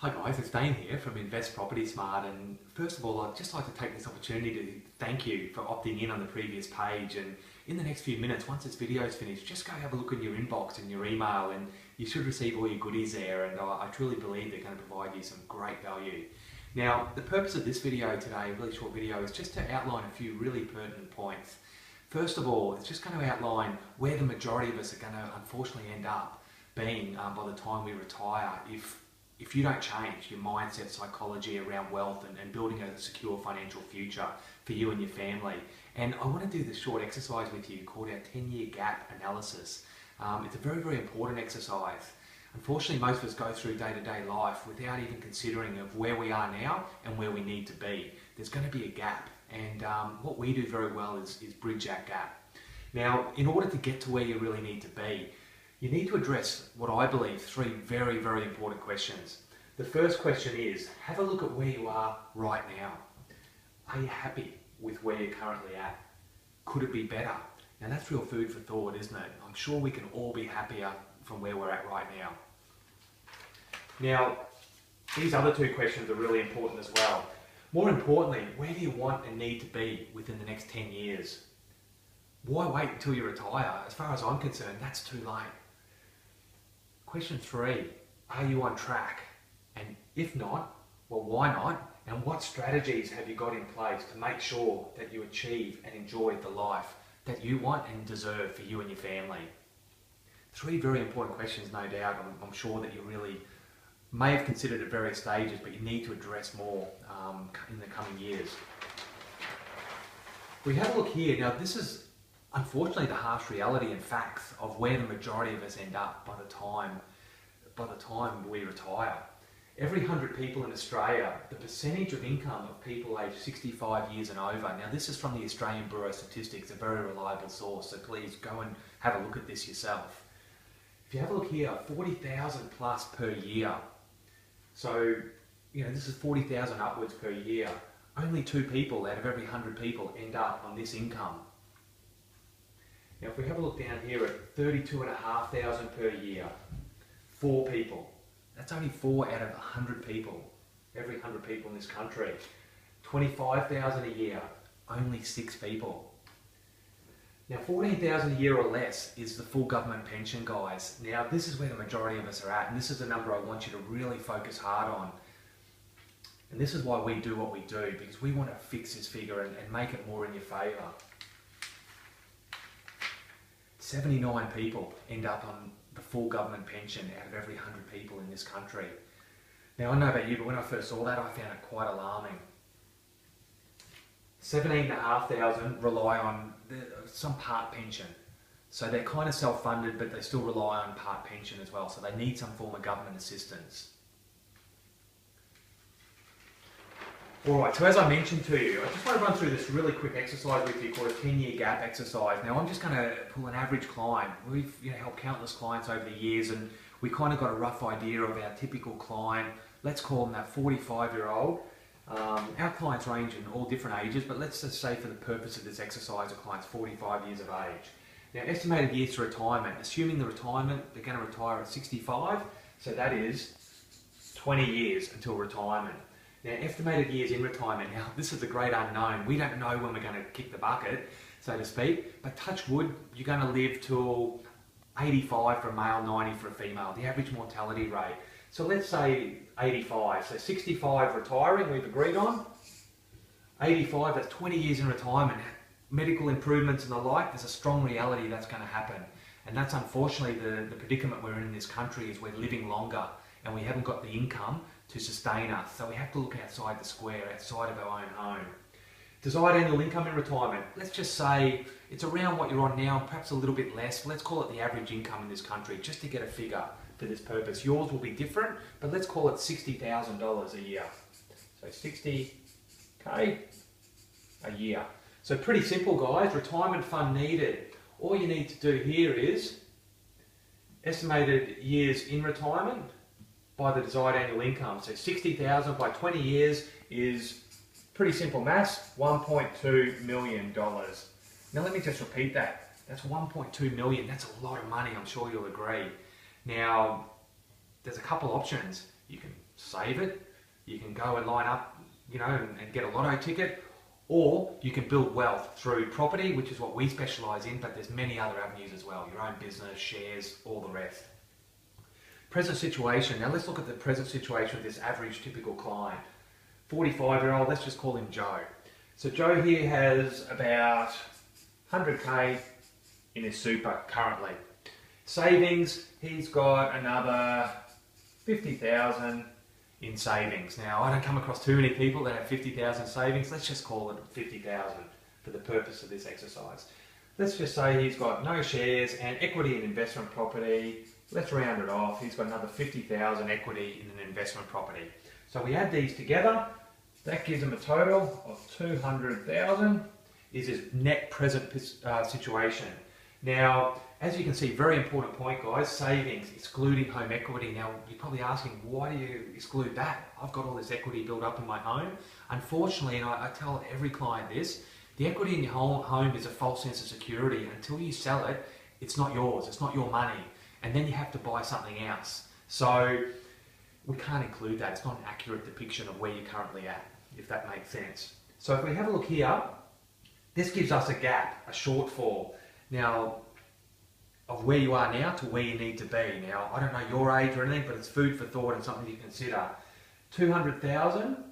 Hi guys, it's Dane here from Invest Property Smart, and first of all I'd just like to take this opportunity to thank you for opting in on the previous page. And in the next few minutes, once this video is finished, just go have a look in your inbox and your email and you should receive all your goodies there, and I truly believe they're going to provide you some great value. Now, the purpose of this video today, a really short video, is just to outline a few really pertinent points. First of all, it's just going to outline where the majority of us are going to unfortunately end up being by the time we retire if you don't change your mindset, psychology around wealth and building a secure financial future for you and your family. And I want to do this short exercise with you called our 10-year gap analysis. It's a very, very important exercise. Unfortunately, most of us go through day-to-day life without even considering of where we are now and where we need to be. There's going to be a gap, and what we do very well is bridge that gap. Now, in order to get to where you really need to be, you need to address what I believe three very, very important questions. The first question is, have a look at where you are right now. Are you happy with where you're currently at? Could it be better? Now that's real food for thought, isn't it? I'm sure we can all be happier from where we're at right now. Now, these other two questions are really important as well. More importantly, where do you want and need to be within the next 10 years? Why wait until you retire? As far as I'm concerned, that's too late. Question three, are you on track? And if not, well, why not? And what strategies have you got in place to make sure that you achieve and enjoy the life that you want and deserve for you and your family? Three very important questions, no doubt. I'm sure that you really may have considered at various stages, but you need to address more in the coming years. We have a look here. Now, this is unfortunately the harsh reality and facts of where the majority of us end up by the time we retire. Every 100 people in Australia, the percentage of income of people aged 65 years and over, now this is from the Australian Bureau of Statistics, a very reliable source, so please go and have a look at this yourself. If you have a look here, 40,000 plus per year. So, this is 40,000 upwards per year. Only 2 people out of every 100 people end up on this income. Now, if we have a look down here at 32,500 per year, 4 people. That's only 4 out of 100 people, every 100 people in this country. 25,000 a year, only 6 people. Now, 14,000 a year or less is the full government pension, guys. Now, this is where the majority of us are at, and this is a number I want you to really focus hard on. And this is why we do what we do, because we want to fix this figure and make it more in your favour. 79 people end up on the full government pension out of every 100 people in this country. Now, I don't know about you, but when I first saw that, I found it quite alarming. 17,500 rely on some part pension. So they're kind of self-funded, but they still rely on part pension as well. So they need some form of government assistance. Alright, so as I mentioned to you, I just want to run through this really quick exercise with you called a 10-year gap exercise. Now, I'm just going to pull an average client. We've helped countless clients over the years, and we kind of got a rough idea of our typical client. Let's call them that 45-year-old. Our clients range in all different ages, but let's just say for the purpose of this exercise, a client's 45 years of age. Now, estimated years to retirement, assuming the retirement, they're going to retire at 65, so that is 20 years until retirement. Now, estimated years in retirement, now this is a great unknown. We don't know when we're going to kick the bucket, so to speak, but touch wood, you're going to live till 85 for a male, 90 for a female, the average mortality rate. So let's say 85, so 65 retiring, we've agreed on. 85, that's 20 years in retirement. Medical improvements and the like, there's a strong reality that's going to happen. And that's unfortunately the predicament we're in this country, is we're living longer and we haven't got the income to sustain us. So we have to look outside the square, outside of our own home. Desired annual income in retirement, let's just say it's around what you're on now, perhaps a little bit less. Let's call it the average income in this country, just to get a figure for this purpose. Yours will be different, but let's call it $60,000 a year. So 60K a year. So pretty simple, guys. Retirement fund needed. All you need to do here is estimated years in retirement by the desired annual income. So 60,000 by 20 years is pretty simple maths, $1.2 million. Now let me just repeat that. That's 1.2 million. That's a lot of money, I'm sure you'll agree. Now, there's a couple options. You can save it, you can go and line up, you know, and get a lotto ticket, or you can build wealth through property, which is what we specialise in, but there's many other avenues as well, your own business, shares, all the rest. Present situation. Now let's look at the present situation of this average typical client. 45-year-old, let's just call him Joe. So Joe here has about 100k in his super currently. Savings, he's got another 50,000 in savings. Now I don't come across too many people that have 50,000 savings. Let's just call it 50,000 for the purpose of this exercise. Let's just say he's got no shares and equity in investment property. Let's round it off. He's got another 50,000 equity in an investment property. So we add these together. That gives him a total of 200,000 is his net present situation. Now, as you can see, very important point, guys, savings, excluding home equity. Now, you're probably asking, why do you exclude that? I've got all this equity built up in my home. Unfortunately, and I tell every client this, the equity in your home is a false sense of security. Until you sell it, it's not yours, it's not your money. And then you have to buy something else. So we can't include that. It's not an accurate depiction of where you're currently at, if that makes sense. So if we have a look here, this gives us a gap, a shortfall. Now, of where you are now to where you need to be. Now, I don't know your age or anything, but it's food for thought and something you consider. 200,000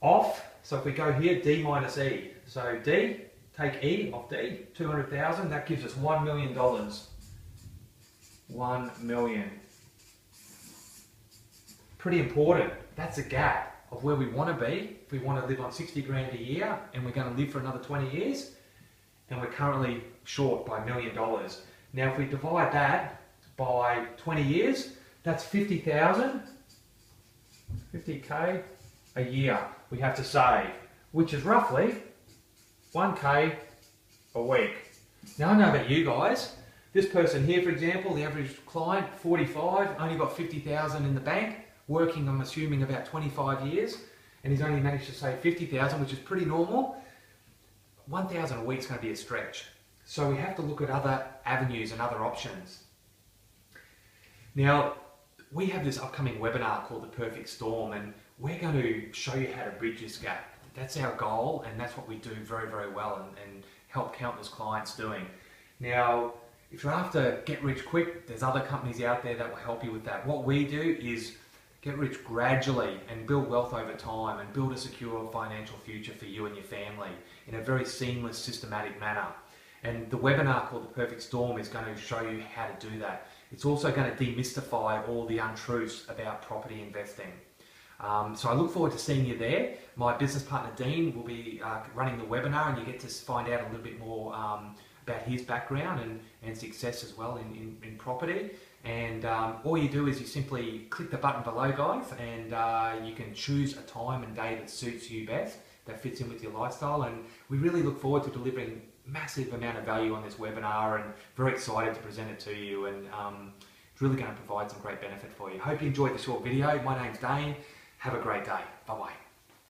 off. So if we go here, D minus E. So D, take E off D, 200,000. That gives us $1 million. 1 million. Pretty important. That's a gap of where we want to be. If we want to live on 60 grand a year and we're going to live for another 20 years, and we're currently short by $1 million. Now if we divide that by 20 years, that's 50,000, 50k a year we have to save, which is roughly 1k a week. Now I know about you guys. This person here, for example, the average client, 45, only got 50,000 in the bank, working, I'm assuming, about 25 years, and he's only managed to save 50,000, which is pretty normal. 1,000 a week is going to be a stretch. So we have to look at other avenues and other options. Now, we have this upcoming webinar called The Perfect Storm, and we're going to show you how to bridge this gap. That's our goal, and that's what we do very, very well and help countless clients doing. Now, if you're after get rich quick, there's other companies out there that will help you with that. What we do is get rich gradually and build wealth over time and build a secure financial future for you and your family in a very seamless, systematic manner. And the webinar called The Perfect Storm is going to show you how to do that. It's also going to demystify all the untruths about property investing. So I look forward to seeing you there. My business partner Dean will be running the webinar, and you get to find out a little bit more about his background and success as well in property. And all you do is you simply click the button below, guys, and you can choose a time and day that suits you best, that fits in with your lifestyle. And we really look forward to delivering massive amount of value on this webinar, and very excited to present it to you, and it's really going to provide some great benefit for you. Hope you enjoyed the short video. My name's Dane. Have a great day. Bye bye.